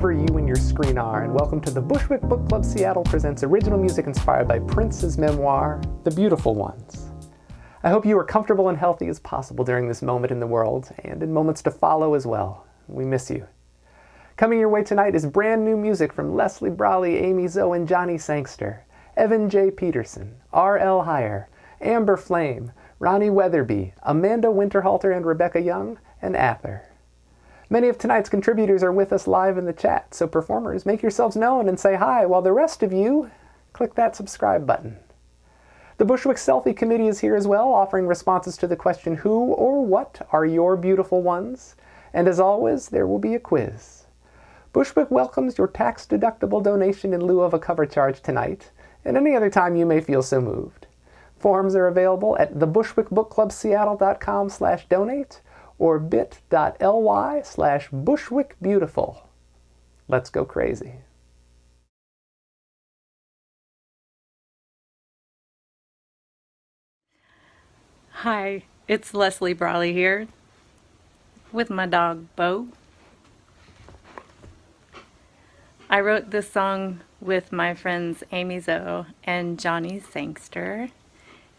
wherever you and your screen are, and welcome to the Bushwick Book Club Seattle presents original music inspired by Prince's memoir, The Beautiful Ones. I hope you are comfortable and healthy as possible during this moment in the world, and in moments to follow as well. We miss you. Coming your way tonight is brand new music from Leslie Brawley, Aimee Zoe, and Johnny Sangster, Evan J. Peterson, R.L. Heyer, Amber Flame, Rani Weatherby, Amanda Winterhalter and Rebecca Young, and ATHR. Many of tonight's contributors are with us live in the chat, so performers, make yourselves known and say hi, while the rest of you, click that subscribe button. The Bushwick Selfie Committee is here as well, offering responses to the question, who or what are your beautiful ones? And as always, there will be a quiz. Bushwick welcomes your tax-deductible donation in lieu of a cover charge tonight, and any other time you may feel so moved. Forms are available at thebushwickbookclubseattle.com/donate or bit.ly/bushwickbeautiful. Let's go crazy. Hi, it's Leslie Brawley here with my dog Bo. I wrote this song with my friends Aimee Zoe and Johnny Sangster,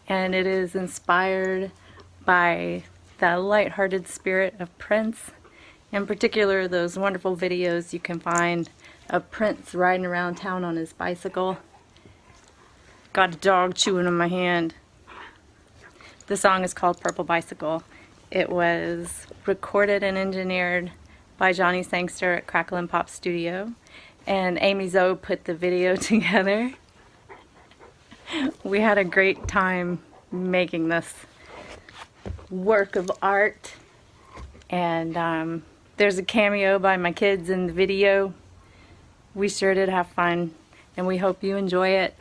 and it is inspired by the lighthearted spirit of Prince, in particular those wonderful videos you can find of Prince riding around town on his bicycle. Got a dog chewing on my hand. The song is called Purple Bicycle. It was recorded and engineered by Johnny Sangster at Crackle and Pop Studio, and Aimee Zoe put the video together. We had a great time making this work of art, and there's a cameo by my kids in the video. We sure did have fun, and we hope you enjoy it.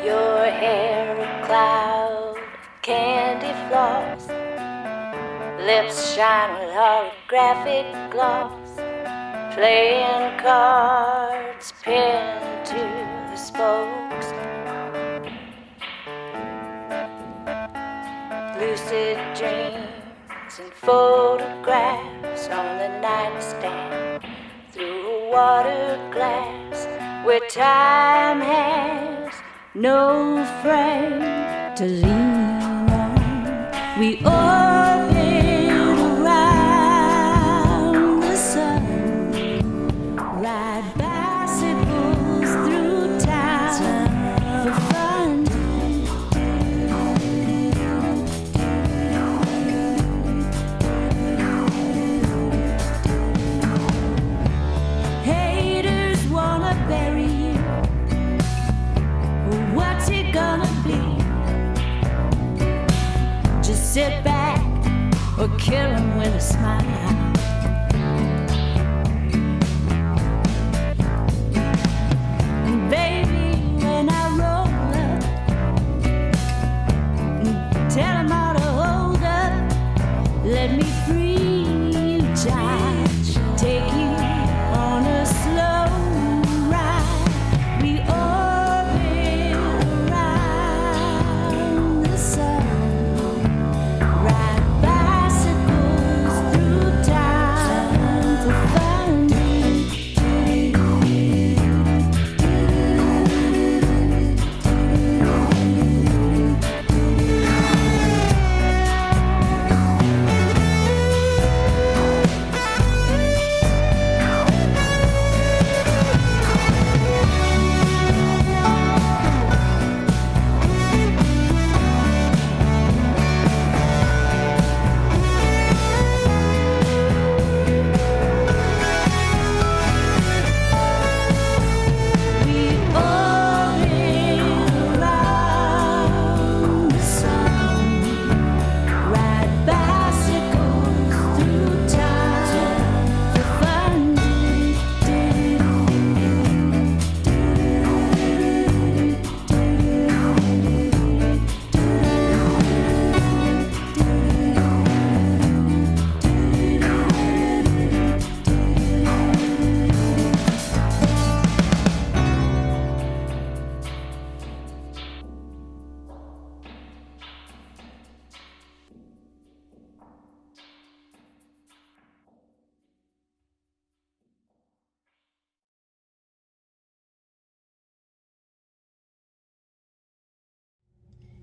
Your hair a cloud, candy floss, lips shine with holographic gloss, playing cards pinned to the spokes, lucid dreams and photographs on the nightstand, through a water glass where time has no frame to lean on. We orbit around the sun, ride bicycles through town for fun. Haters wanna bury you. What's it gonna be? Just sit back or kill him with a smile. And baby, when I roll up, tell him all to hold up. Let me free you, child. Take you on a slow ride. We orbit around the sun, ride bicycles through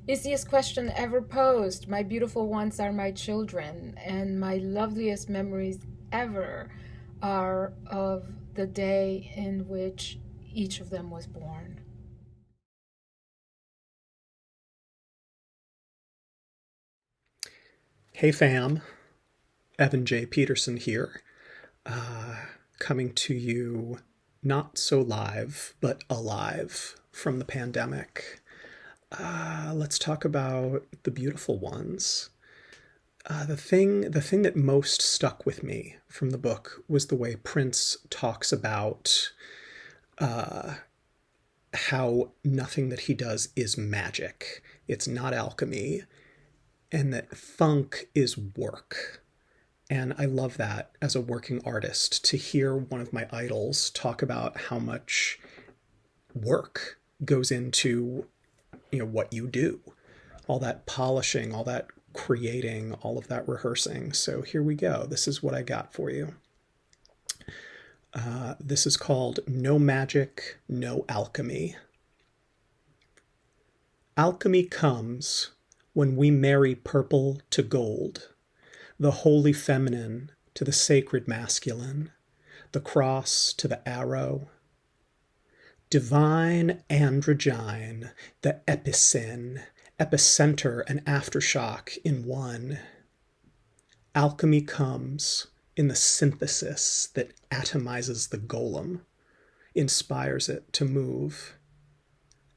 Easiest question ever posed. My beautiful ones are my children, and my loveliest memories ever are of the day in which each of them was born. Hey fam, Evan J. Peterson here, coming to you not so live, but alive from the pandemic. Let's talk about the beautiful ones. The thing that most stuck with me from the book was the way Prince talks about how nothing that he does is magic. It's not alchemy, and that funk is work. And I love that as a working artist, to hear one of my idols talk about how much work goes into, what you do. All that polishing, all that creating, all of that rehearsing. So here we go. This is what I got for you. This is called No Magic, No Alchemy. Alchemy comes when we marry purple to gold, the holy feminine to the sacred masculine, the cross to the arrow. Divine androgyne, the epicene, epicenter and aftershock in one. Alchemy comes in the synthesis that atomizes the golem, inspires it to move.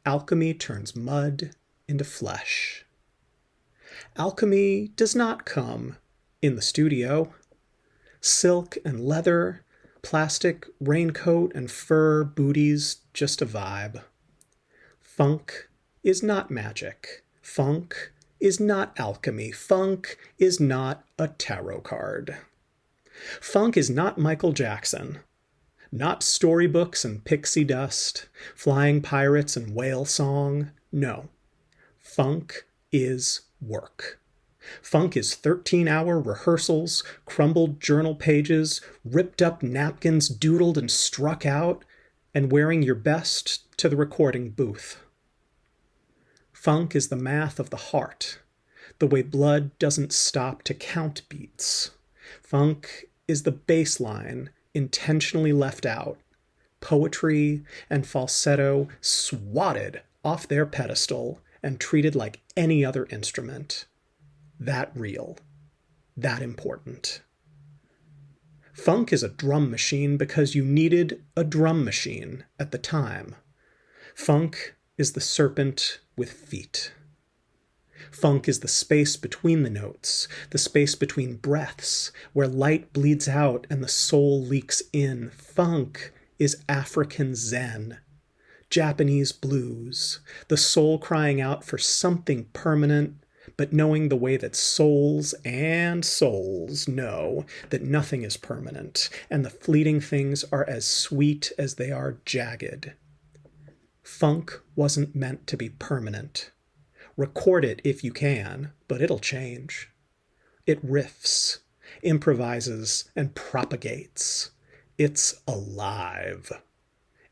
Alchemy turns mud into flesh. Alchemy does not come in the studio. Silk and leather, plastic raincoat and fur booties, just a vibe. Funk is not magic. Funk is not alchemy. Funk is not a tarot card. Funk is not Michael Jackson. Not storybooks and pixie dust, flying pirates and whale song. No. Funk is work. Funk is 13-hour rehearsals, crumbled journal pages, ripped up napkins doodled and struck out, and wearing your best to the recording booth. Funk is the math of the heart, the way blood doesn't stop to count beats. Funk is the bass line intentionally left out, poetry and falsetto swatted off their pedestal and treated like any other instrument. That real, that important. Funk is a drum machine because you needed a drum machine at the time. Funk is the serpent with feet. Funk is the space between the notes, the space between breaths, where light bleeds out and the soul leaks in. Funk is African Zen, Japanese blues, the soul crying out for something permanent, but knowing the way that souls and souls know that nothing is permanent, and the fleeting things are as sweet as they are jagged. Funk wasn't meant to be permanent. Record it if you can, but it'll change. It riffs, improvises, and propagates. It's alive.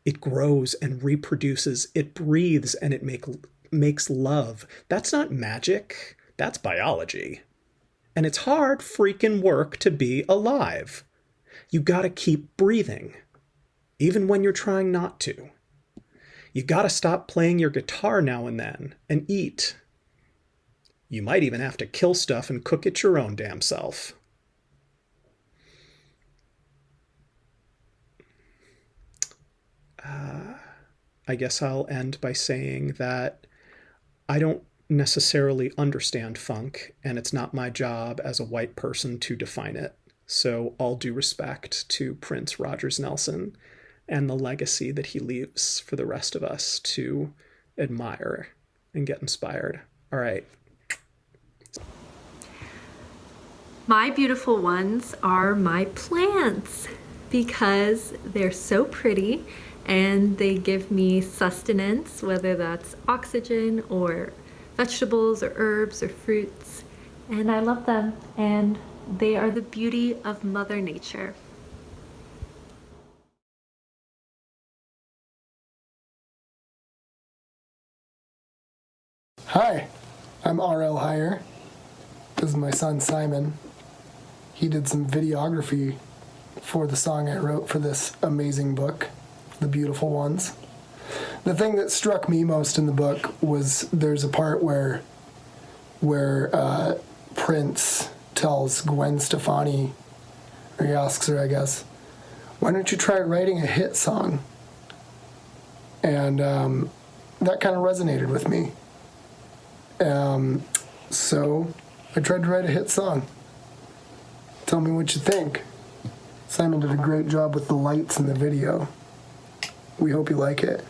It grows and reproduces. It breathes and it makes love. That's not magic. That's biology. And it's hard freaking work to be alive. You gotta keep breathing, even when you're trying not to. You gotta stop playing your guitar now and then and eat. You might even have to kill stuff and cook it your own damn self. I guess I'll end by saying that I don't necessarily understand funk, and it's not my job as a white person to define it. So all due respect to Prince Rogers Nelson and the legacy that he leaves for the rest of us to admire and get inspired. All right. My beautiful ones are my plants because they're so pretty and they give me sustenance, whether that's oxygen or vegetables or herbs or fruits. And I love them, and they are the beauty of Mother Nature. Hi, I'm R.L. Heyer. This is my son Simon. He did some videography for the song I wrote for this amazing book, The Beautiful Ones. The thing that struck me most in the book was there's a part where Prince tells Gwen Stefani, or he asks her, I guess, why don't you try writing a hit song? And that kind of resonated with me. So I tried to write a hit song. Tell me what you think. Simon did a great job with the lights in the video. We hope you like it.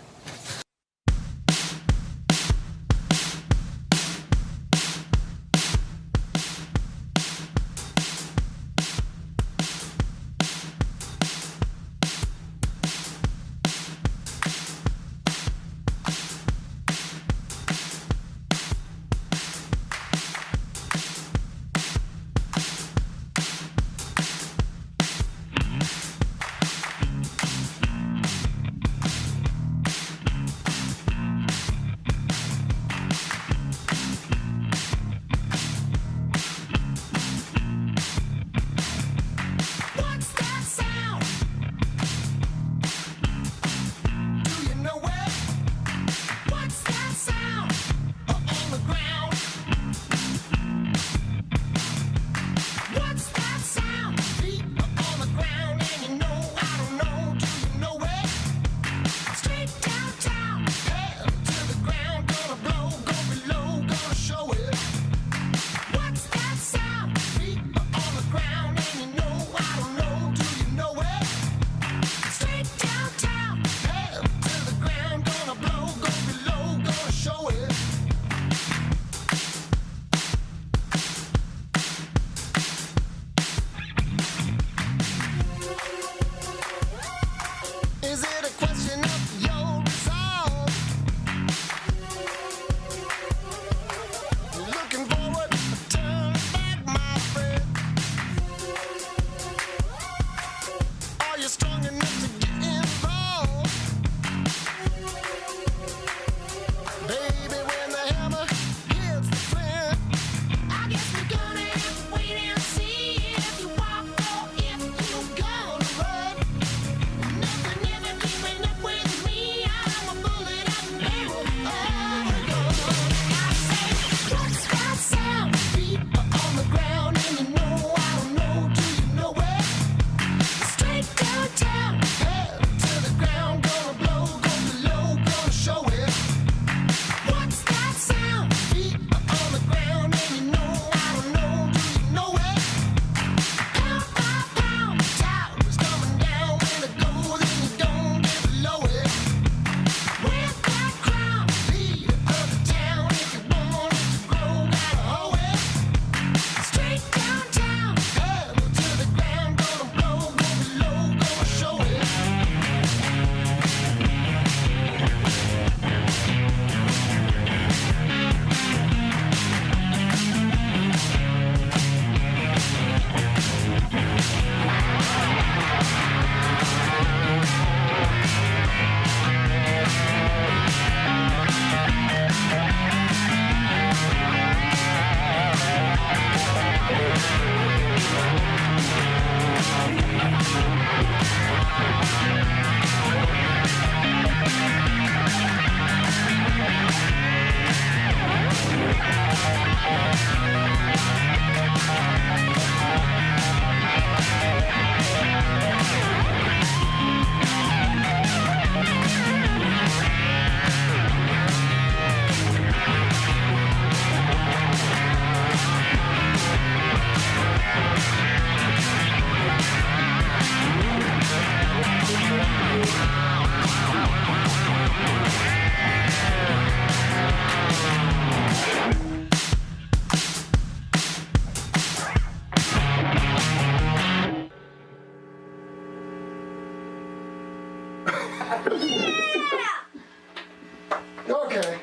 Okay.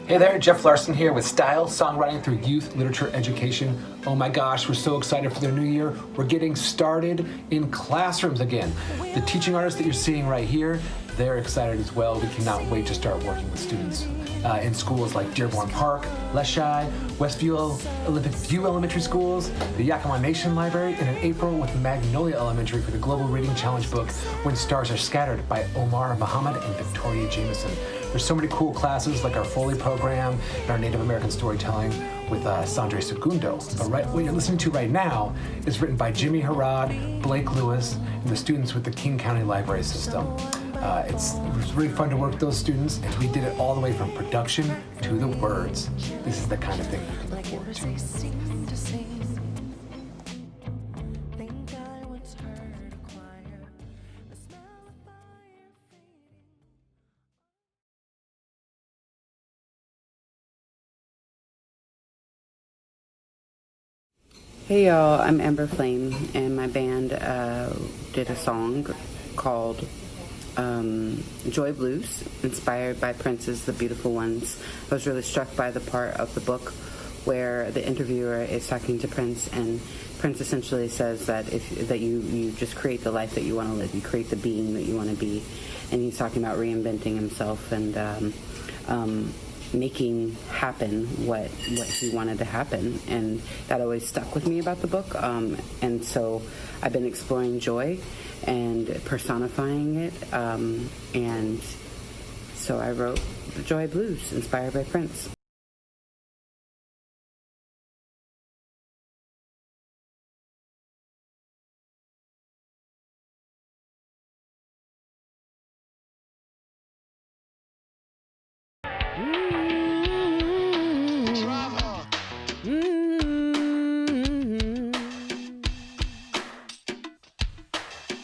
Hey there, Jeff Larson here with Style, Songwriting Through Youth Literature Education. Oh my gosh, we're so excited for the new year. We're getting started in classrooms again. The teaching artists that you're seeing right here, they're excited as well. We cannot wait to start working with students in schools like Dearborn Park, Leschi, Westview, Olympic View Elementary Schools, the Yakima Nation Library, and in April with Magnolia Elementary for the Global Reading Challenge book, When Stars Are Scattered by Omar Muhammad and Victoria Jameson. There's so many cool classes like our Foley program and our Native American storytelling with Sandre Segundo. But what you're listening to right now is written by Jimmy Harrod, Blake Lewis, and the students with the King County Library System. It was really fun to work with those students, and we did it all the way from production to the words. This is the kind of thing you can look forward to. Hey y'all, I'm Amber Flame, and my band did a song called Joy Blues, inspired by Prince's The Beautiful Ones. I was really struck by the part of the book where the interviewer is talking to Prince, and Prince essentially says that you just create the life that you want to live, you create the being that you want to be, and he's talking about reinventing himself and making happen what he wanted to happen, and that always stuck with me about the book. And so I've been exploring joy and personifying it, and so I wrote the Joy Blues, inspired by Prince.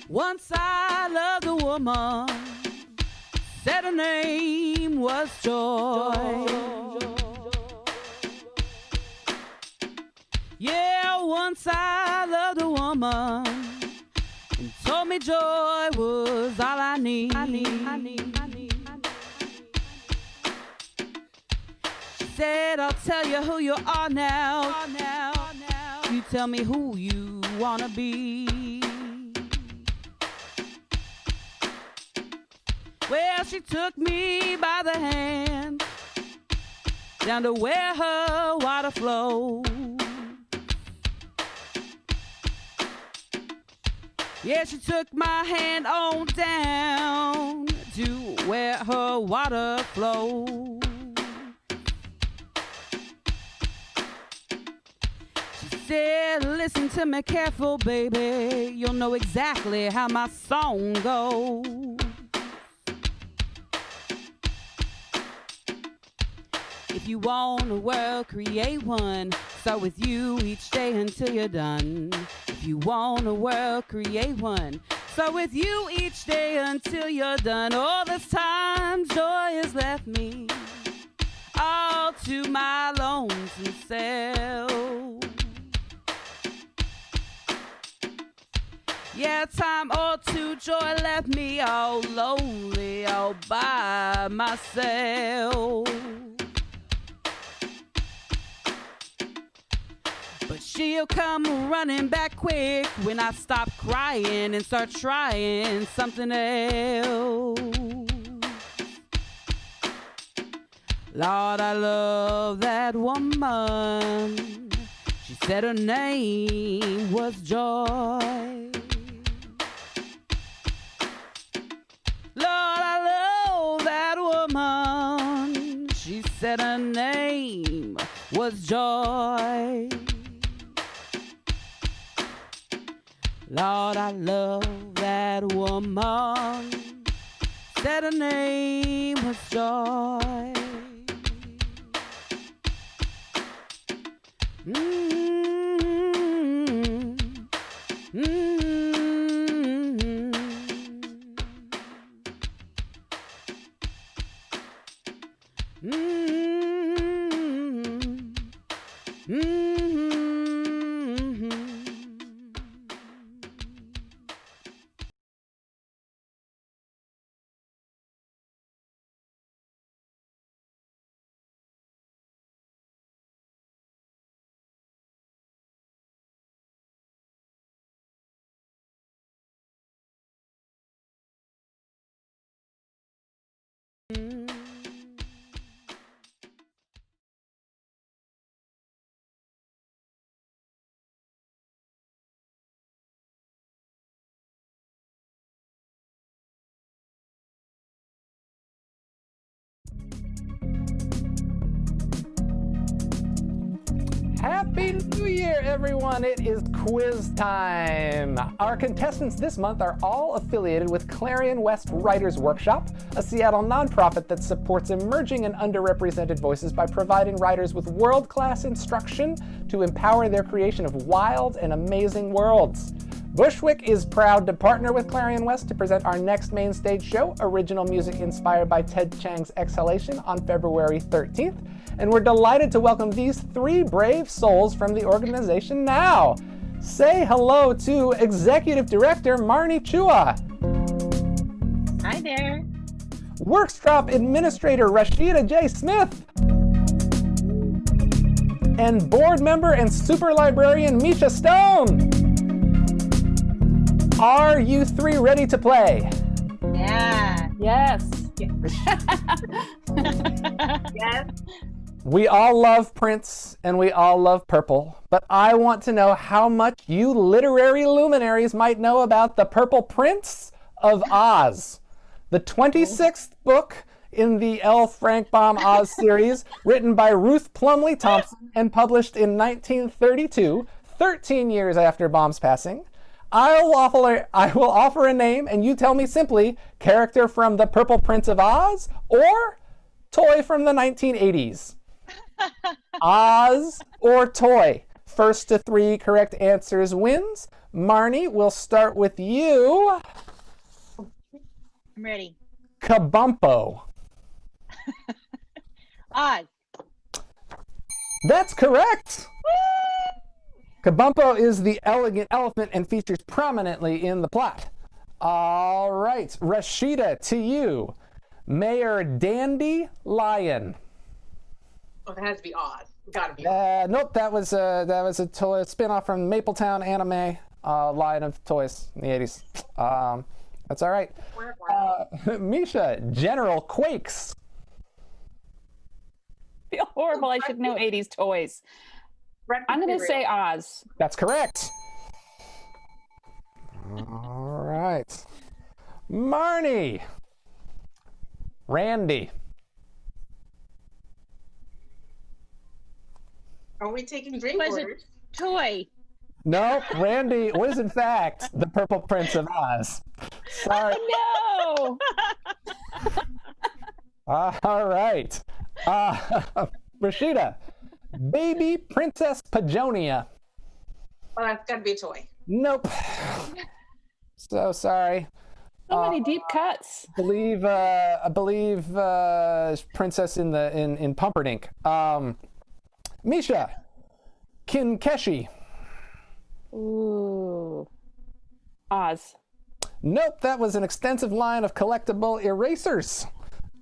Once I loved a woman, said her name was Joy. Yeah, once I loved a woman and told me joy was all I need. She said, I'll tell you who you are now. You tell me who you wanna be. Well, she took me by the hand down to where her water flowed. Yeah, she took my hand on down to where her water flowed. She said, listen to me careful, baby. You'll know exactly how my song goes. If you want a world, create one. Start with you each day until you're done. If you want a world, create one. Start with you each day until you're done. All this time joy has left me all to my lonesome self. Yeah, time all too joy left me all lonely, all by myself. But she'll come running back quick when I stop crying and start trying something else. Lord, I love that woman. She said her name was Joy. Lord, I love that woman. She said her name was Joy. Lord, I love that woman. Said her name was Joy. Happy New Year, everyone! It is quiz time! Our contestants this month are all affiliated with Clarion West Writers Workshop, a Seattle nonprofit that supports emerging and underrepresented voices by providing writers with world-class instruction to empower their creation of wild and amazing worlds. Bushwick is proud to partner with Clarion West to present our next Mainstage show, original music inspired by Ted Chiang's Exhalation, on February 13th. And we're delighted to welcome these three brave souls from the organization now. Say hello to Executive Director Marnie Chua. Hi there. Workshop Administrator Rashida J. Smith. And board member and super librarian Misha Stone. Are you three ready to play? Yeah. Yes. Yes. We all love Prince and we all love purple, but I want to know how much you literary luminaries might know about The Purple Prince of Oz, the 26th book in the L. Frank Baum Oz series, written by Ruth Plumley Thompson and published in 1932, 13 years after Baum's passing. I will offer a name and you tell me simply character from The Purple Prince of Oz or toy from the 1980s. Oz or toy? First to three correct answers wins. Marnie, we'll start with you. I'm ready. Kabumpo. Oz. That's correct. Kabumpo is the elegant elephant and features prominently in the plot. All right, Rashida, to you. Mayor Dandy Lion. Oh, that has to be Oz. Gotta be. Nope, that was a toy spin-off from Mapletown anime, line of toys in the 80s. That's all right. Misha, General Quakes. I feel horrible. I should know 80s toys. I'm going to say Oz. That's correct. All right. Marnie. Randy. Are we taking drink orders? Toy. Nope, Randy was in fact the Purple Prince of Oz. Sorry. Oh, no! All right. Rashida, Baby Princess Pajonia. Well, that's gotta be a toy. Nope. So sorry. so many deep cuts. I believe Princess in Pumperdink. Misha, Kinkeshi. Ooh. Oz. Nope, that was an extensive line of collectible erasers.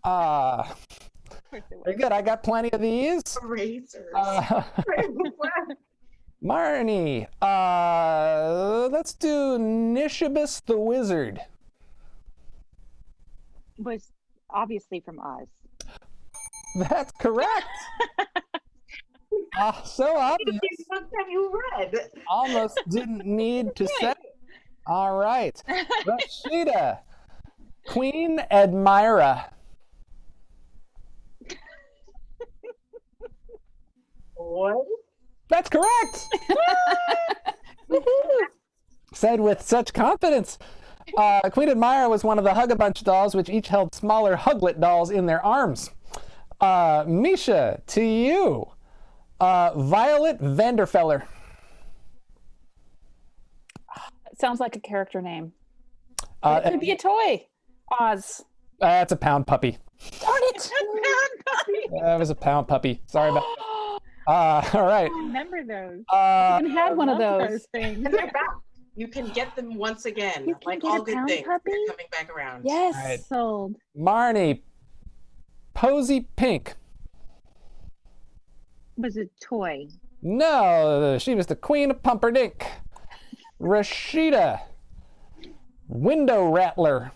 Very good, I got plenty of these. Erasers. Marnie, let's do Nishabus the Wizard. Was obviously from Oz. That's correct. So obvious. What have you read? Almost didn't need to say. All right. Rashida, Queen Admira. What? That's correct. Said with such confidence. Queen Admira was one of the Hug-a-Bunch dolls, which each held smaller Huglet dolls in their arms. Misha, to you. Violet Vanderfeller. Sounds like a character name. It could be a toy. Oz. That's a pound puppy. Darn it! That was a pound puppy. Sorry about that. All right. I remember those. I even had one of those. things. And they're back. You can get them once again. You can Like get all a good pound things. puppy? They're coming back around. Yes. Right. Sold. Marnie, Posy Pink. Was a toy. No, she was the Queen of Pumperdink. Rashida, Window Rattler.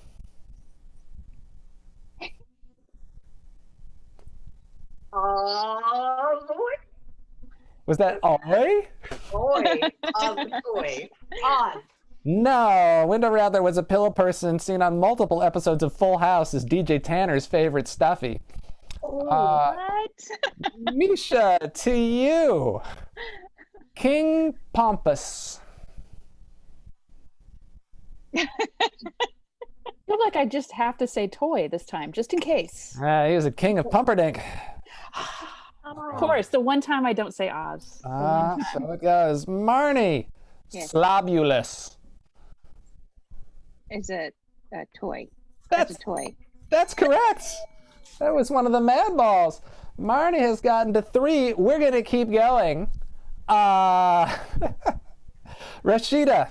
Lord. Was that Ollie? Boy. Toy. Oz. No, Window Rattler was a pillow person seen on multiple episodes of Full House as DJ Tanner's favorite stuffy. What? Misha, to you. King Pompous. I feel like I just have to say toy this time, just in case. He was a king of Pumperdink. Of course, the one time I don't say Oz. So it goes. Marnie. Yes. Slobulus. Is it a toy? That's a toy. That's correct. That was one of the mad balls. Marnie has gotten to 3. We're going to keep going. Rashida.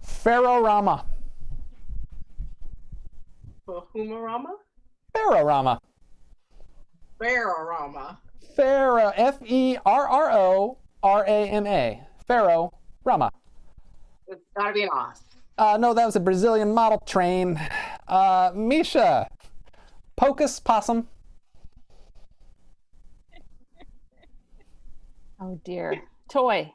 Pharaoh-rama. Humarama? Pharaoh-rama. Pharaoh-rama. Pharaoh. Ferrorama. Pharaoh-rama. It's gotta be an Oz. No, that was a Brazilian model train. Misha. Pocus Possum. Oh dear. Toy.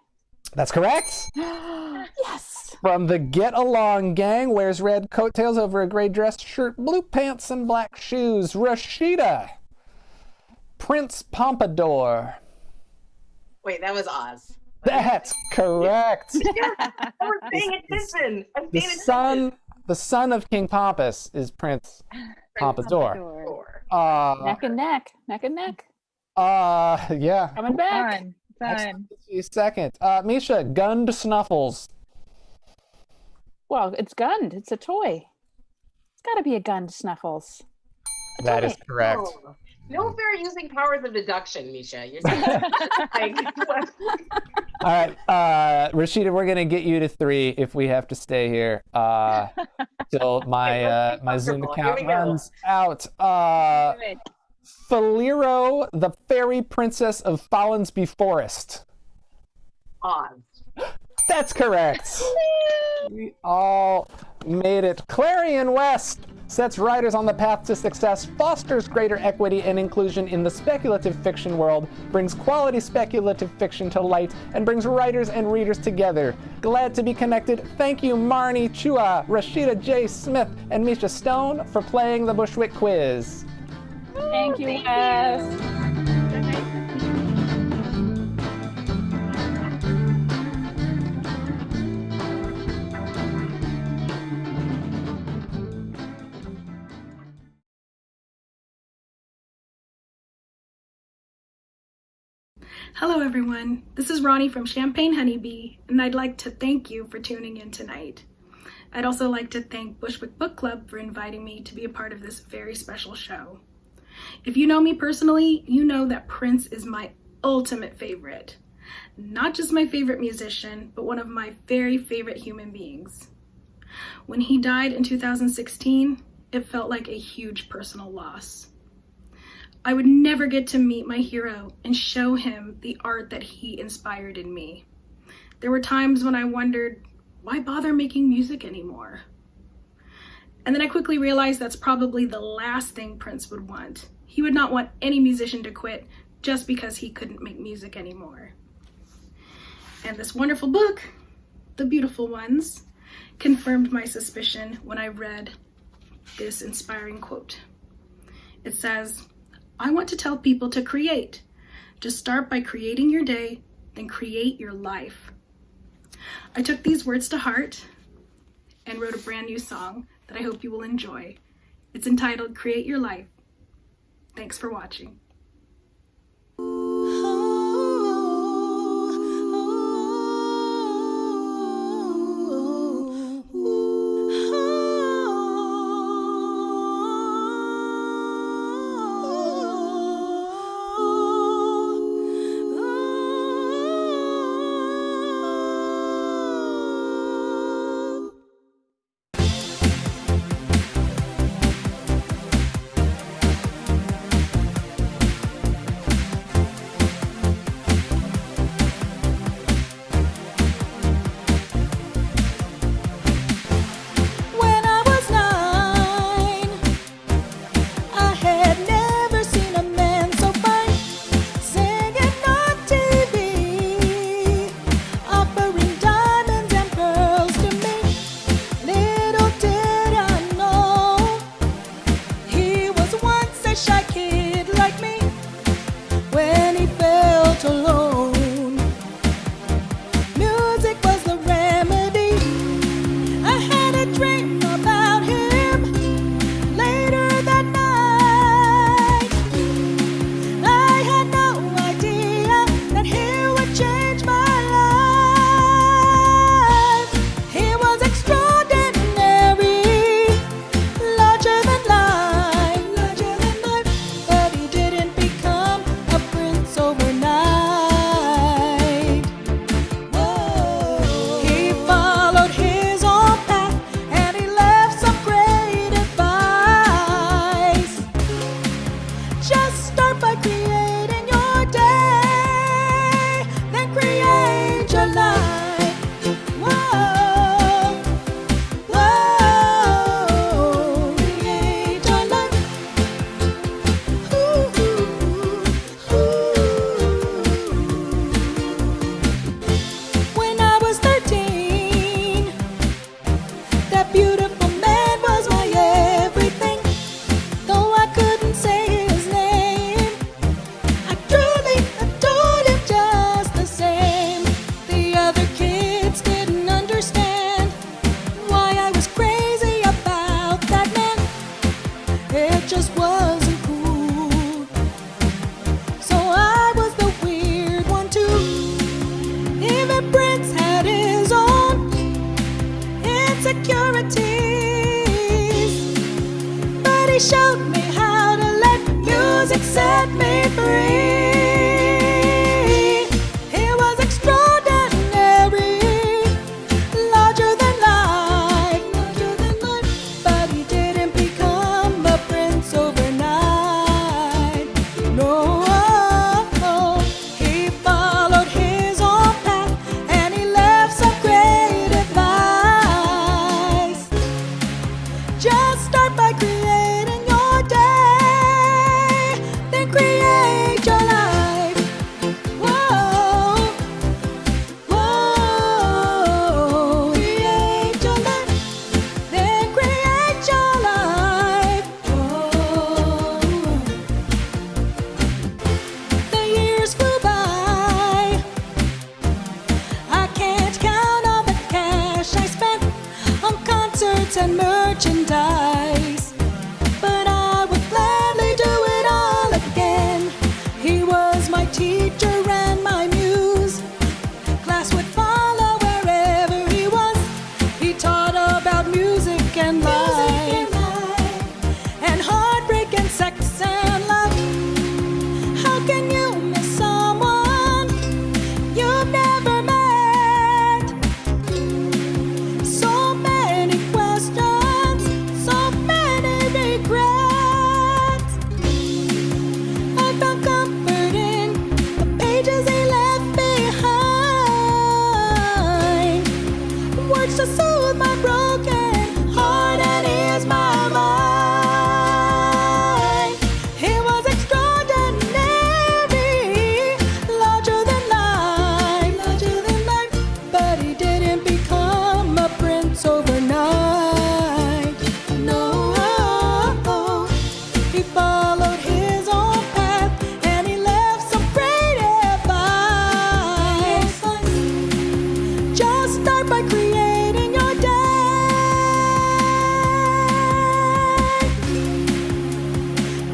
That's correct. Yes. From the Get Along Gang, wears red coattails over a gray dress shirt, blue pants, and black shoes. Rashida. Prince Pompadour. Wait, that was Oz. That's correct. I was paying attention. I'm paying attention. The son of King Pompous is Prince Pompadour. Neck and neck. Neck and neck. Yeah. Coming back. Fun. Second. Misha, Gunned Snuffles. Well, it's gunned. It's a toy. It's got to be a gunned Snuffles. That is correct. Oh. No fair using powers of deduction, Misha. You're saying, All right, Rashida, we're gonna get you to 3 if we have to stay here till my my Zoom account runs out. Faliro, the fairy princess of Follensby Forest. Oz. That's correct. We all made it. Clarion West sets writers on the path to success, fosters greater equity and inclusion in the speculative fiction world, brings quality speculative fiction to light, and brings writers and readers together. Glad to be connected. Thank you, Marnie Chua, Rashida J. Smith, and Misha Stone for playing the Bushwick Quiz. Thank you, Wes. Hello everyone, this is Ronnie from Champagne Honeybee, and I'd like to thank you for tuning in tonight. I'd also like to thank Bushwick Book Club for inviting me to be a part of this very special show. If you know me personally, you know that Prince is my ultimate favorite. Not just my favorite musician, but one of my very favorite human beings. When he died in 2016, it felt like a huge personal loss. I would never get to meet my hero and show him the art that he inspired in me. There were times when I wondered, why bother making music anymore? And then I quickly realized that's probably the last thing Prince would want. He would not want any musician to quit just because he couldn't make music anymore. And this wonderful book, The Beautiful Ones, confirmed my suspicion when I read this inspiring quote. It says, I want to tell people to create. Just start by creating your day, then create your life. I took these words to heart and wrote a brand new song that I hope you will enjoy. It's entitled Create Your Life. Thanks for watching. set me free. He was extraordinary, larger than life, but he didn't become a prince overnight. No, he followed his own path and he left some great advice. Just start by creating your day, then create your life. Whoa, whoa, create your life, then create your life. Whoa. The years flew by. I can't count all the cash I spent on concerts and merchandise, but I would gladly do it all again. He was my teacher and my muse. Class would follow wherever he was. He taught about music and life, and heartbreak and sex and love. How can you miss someone you've never met? So many questions, so many regrets. I found comfort in the pages he left behind, words to soothe my broken heart and ease my mind. He was extraordinary, larger than life, but he didn't become a prince overnight. No, he followed his own path and he left some great advice. Just start by creating your day.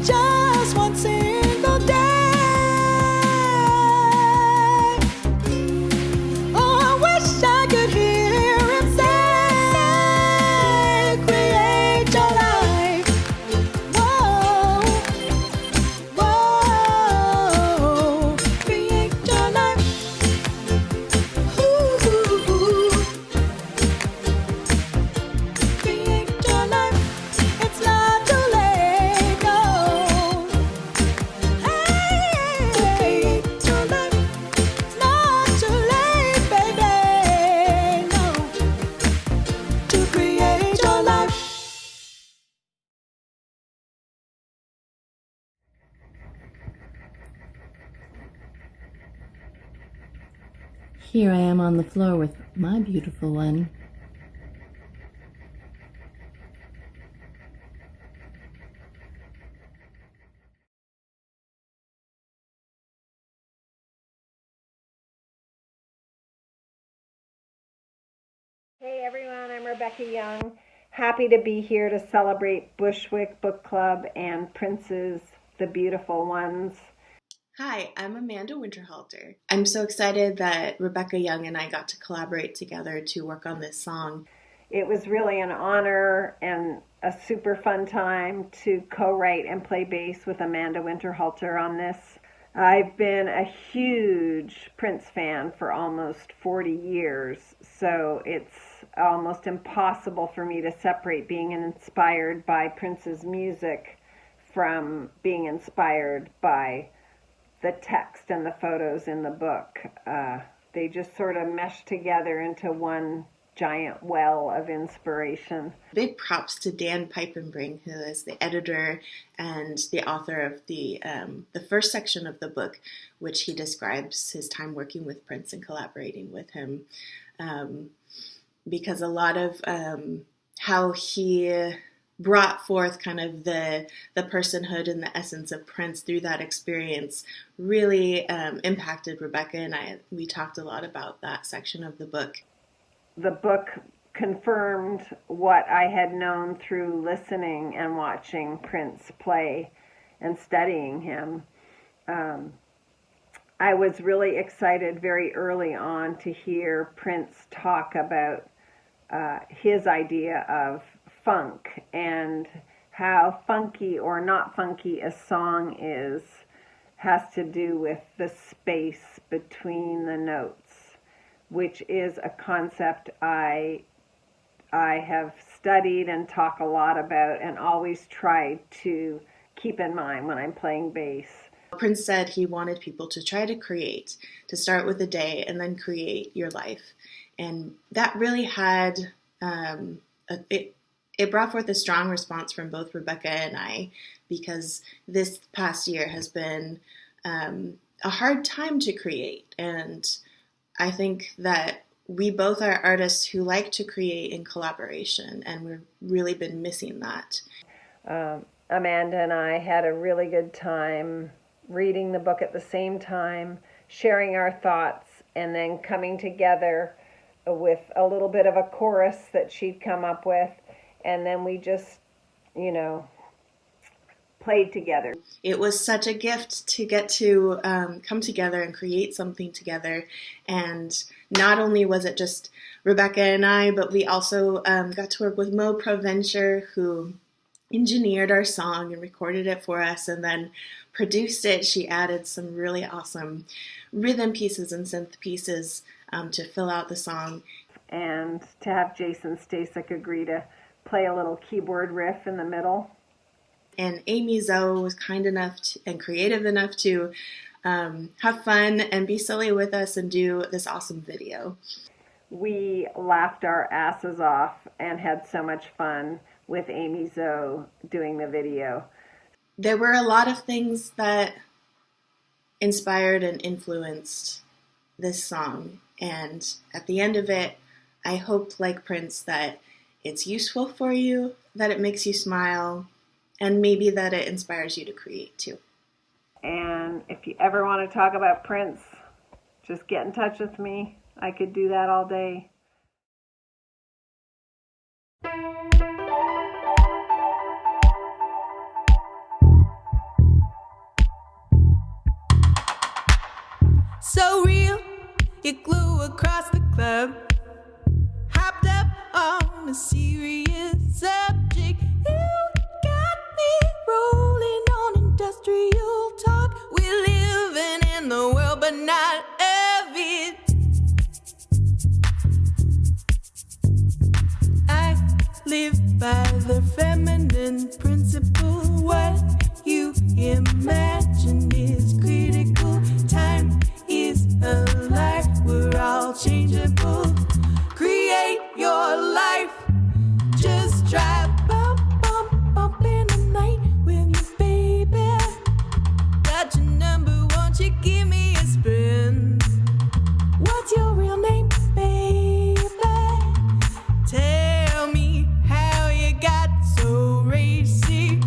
Just one single day. Oh, I wish I could hear him say, create your life. Whoa, whoa, create your life. Ooh, create your life. It's not too late, no. Hey, create your life. It's not too late, baby, no, to create your life. Here I am on the floor with my beautiful one. Hey everyone, I'm Rebecca Young. Happy to be here to celebrate Bushwick Book Club and Prince's The Beautiful Ones. Hi, I'm Amanda Winterhalter. I'm so excited that Rebecca Young and I got to collaborate together to work on this song. It was really an honor and a super fun time to co-write and play bass with Amanda Winterhalter on this. I've been a huge Prince fan for almost 40 years, so it's almost impossible for me to separate being inspired by Prince's music from being inspired by the text and the photos in the book. They just sort of mesh together into one giant well of inspiration. Big props to Dan Piepenbring, who is the editor and the author of the first section of the book, which he describes his time working with Prince and collaborating with him. Because a lot of how he brought forth kind of the personhood and the essence of Prince through that experience really impacted Rebecca and I. We talked a lot about that section of the book. The book confirmed what I had known through listening and watching Prince play and studying him. I was really excited very early on to hear Prince talk about his idea of funk and how funky or not funky a song has to do with the space between the notes, which is a concept I have studied and talk a lot about and always try to keep in mind when I'm playing bass. Prince said he wanted people to try to create, to start with a day and then create your life. And that really had, it brought forth a strong response from both Rebecca and I, because this past year has been a hard time to create. And I think that we both are artists who like to create in collaboration, and we've really been missing that. Amanda and I had a really good time reading the book at the same time, sharing our thoughts, and then coming together with a little bit of a chorus that she'd come up with, and then we just, played together. It was such a gift to get to come together and create something together. And not only was it just Rebecca and I, but we also got to work with Mo Provencher, who engineered our song and recorded it for us and then produced it. She added some really awesome rhythm pieces and synth pieces to fill out the song. And to have Jason Stasek agree to play a little keyboard riff in the middle. And Aimee Zoe was kind enough and creative enough to have fun and be silly with us and do this awesome video. We laughed our asses off and had so much fun with Aimee Zoe doing the video. There were a lot of things that inspired and influenced this song. And at the end of it, I hope, like Prince, that it's useful for you, that it makes you smile, and maybe that it inspires you to create too. And if you ever want to talk about Prince, just get in touch with me. I could do that all day. So real, it glue across the club. Hopped up on a serious subject. You got me rolling on industrial talk. We're living in the world, but not of it. I live by the feminine principle. What you imagine is critical. Time is a lie. We're all changeable. Create your life. Just drive bump, bump, bump in the night with your baby. Got your number, won't you give me a spin? What's your real name, baby? Tell me how you got so racy.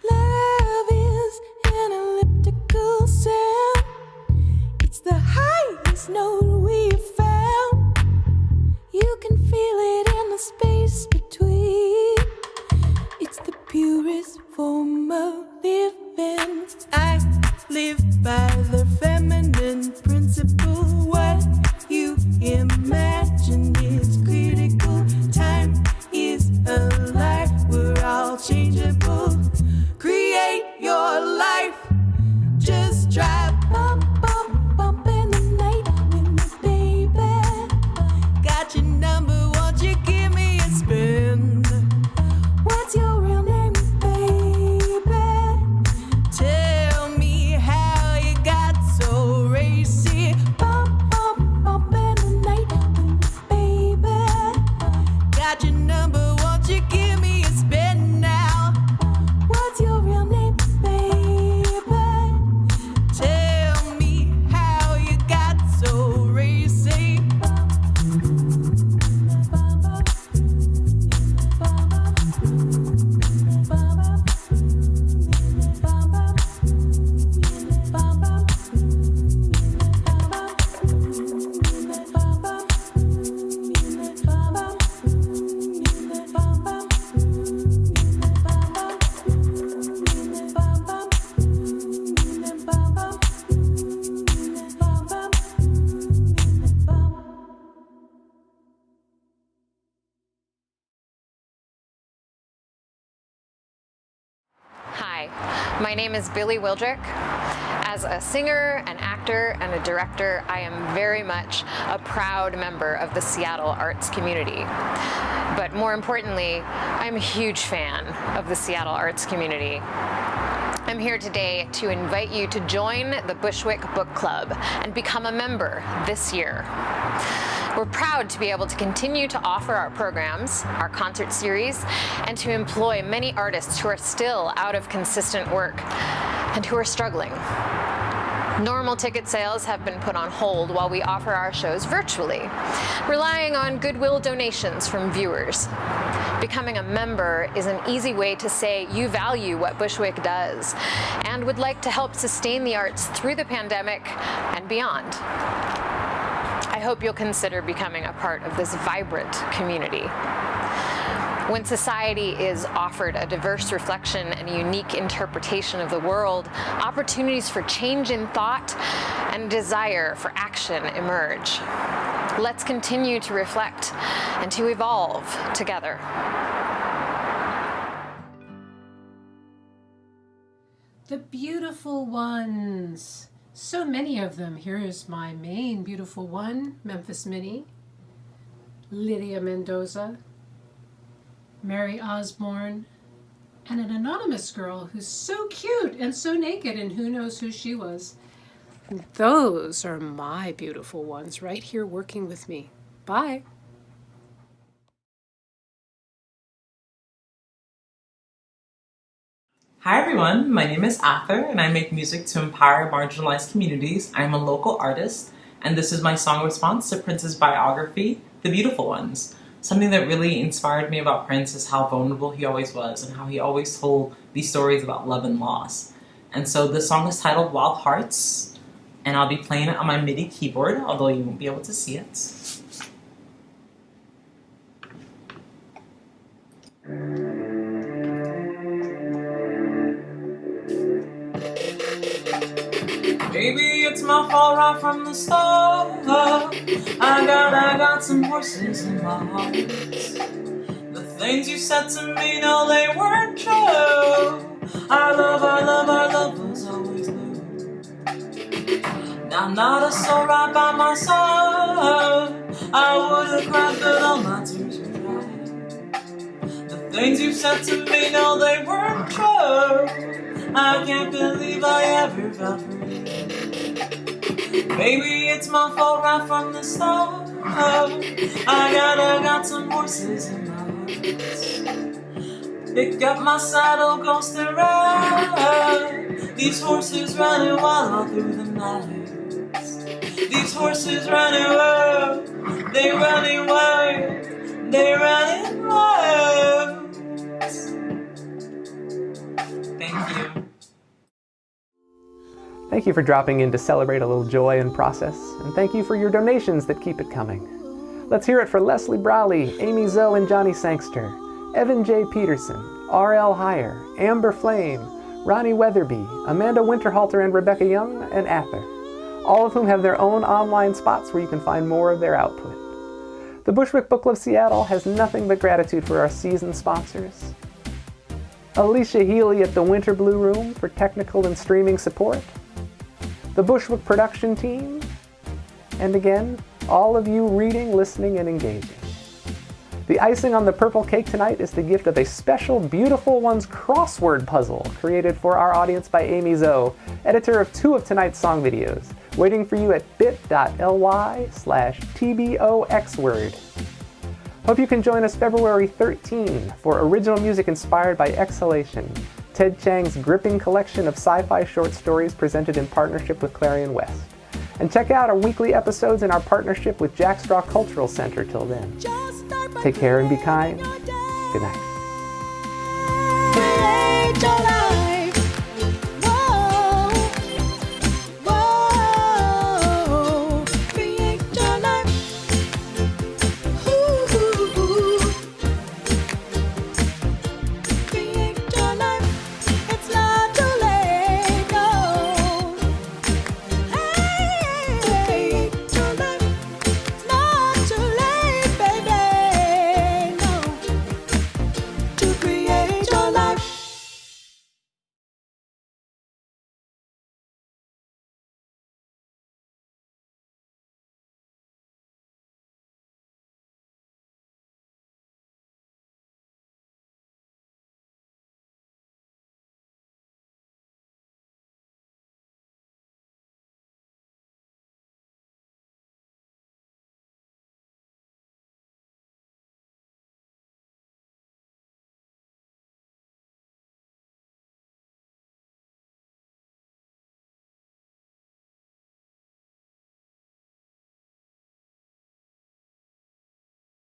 Love is an elliptical sound. It's the highest note we've found. You can feel it in the space between. It's the purest form of living. I live by the feminine principle. What you imagine is critical. Time is a lie. We're all changeable. Create your life. Just drive bump, bump, bump in the night with name is Billy Wildrick. As a singer, an actor, and a director, I am very much a proud member of the Seattle arts community. But more importantly, I'm a huge fan of the Seattle arts community. I'm here today to invite you to join the Bushwick Book Club and become a member this year. We're proud to be able to continue to offer our programs, our concert series, and to employ many artists who are still out of consistent work and who are struggling. Normal ticket sales have been put on hold while we offer our shows virtually, relying on goodwill donations from viewers. Becoming a member is an easy way to say you value what Bushwick does and would like to help sustain the arts through the pandemic and beyond. I hope you'll consider becoming a part of this vibrant community. When society is offered a diverse reflection and a unique interpretation of the world, opportunities for change in thought and desire for action emerge. Let's continue to reflect and to evolve together. The beautiful ones. So many of them. Here is my main beautiful one, Memphis Minnie, Lydia Mendoza, Mary Osborne, and an anonymous girl who's so cute and so naked, and who knows who she was. Those are my beautiful ones right here working with me. Bye. Hi everyone, my name is ATHR and I make music to empower marginalized communities. I'm a local artist and this is my song response to Prince's biography, The Beautiful Ones. Something that really inspired me about Prince is how vulnerable he always was and how he always told these stories about love and loss. And so this song is titled Wild Hearts and I'll be playing it on my MIDI keyboard, although you won't be able to see it. Maybe it's my fault right from the start. I got some horses in my heart. The things you said to me, no, they weren't true. Our love was always new. Now not a soul right by my side. I would have cried, but all my tears were dry. The things you said to me, no, they weren't true. I can't believe I ever felt free. Maybe it's my fault right from the start. I got some horses in my heart. Pick up my saddle, go to ride. These horses running wild all through the night. These horses running wild, they running wild, they running wild. Thank you. Thank you for dropping in to celebrate a little joy and process, and thank you for your donations that keep it coming. Let's hear it for Leslie Brawley, Aimee Zoe and Johnny Sangster, Evan J. Peterson, R.L. Heyer, Amber Flame, Rani Weatherby, Amanda Winterhalter and Rebecca Young, and ATHR, all of whom have their own online spots where you can find more of their output. The Bushwick Book Club Seattle has nothing but gratitude for our season sponsors. Alicia Healy at the Winter Blue Room for technical and streaming support. The Bushwick production team, and again, all of you reading, listening, and engaging. The icing on the purple cake tonight is the gift of a special Beautiful Ones crossword puzzle created for our audience by Aimee Zoe, editor of 2 of tonight's song videos, waiting for you at bit.ly/tboxword. Hope you can join us February 13 for original music inspired by Exhalation, Ted Chiang's gripping collection of sci-fi short stories presented in partnership with Clarion West. And check out our weekly episodes in our partnership with Jack Straw Cultural Center till then. Take care and be kind. Good night.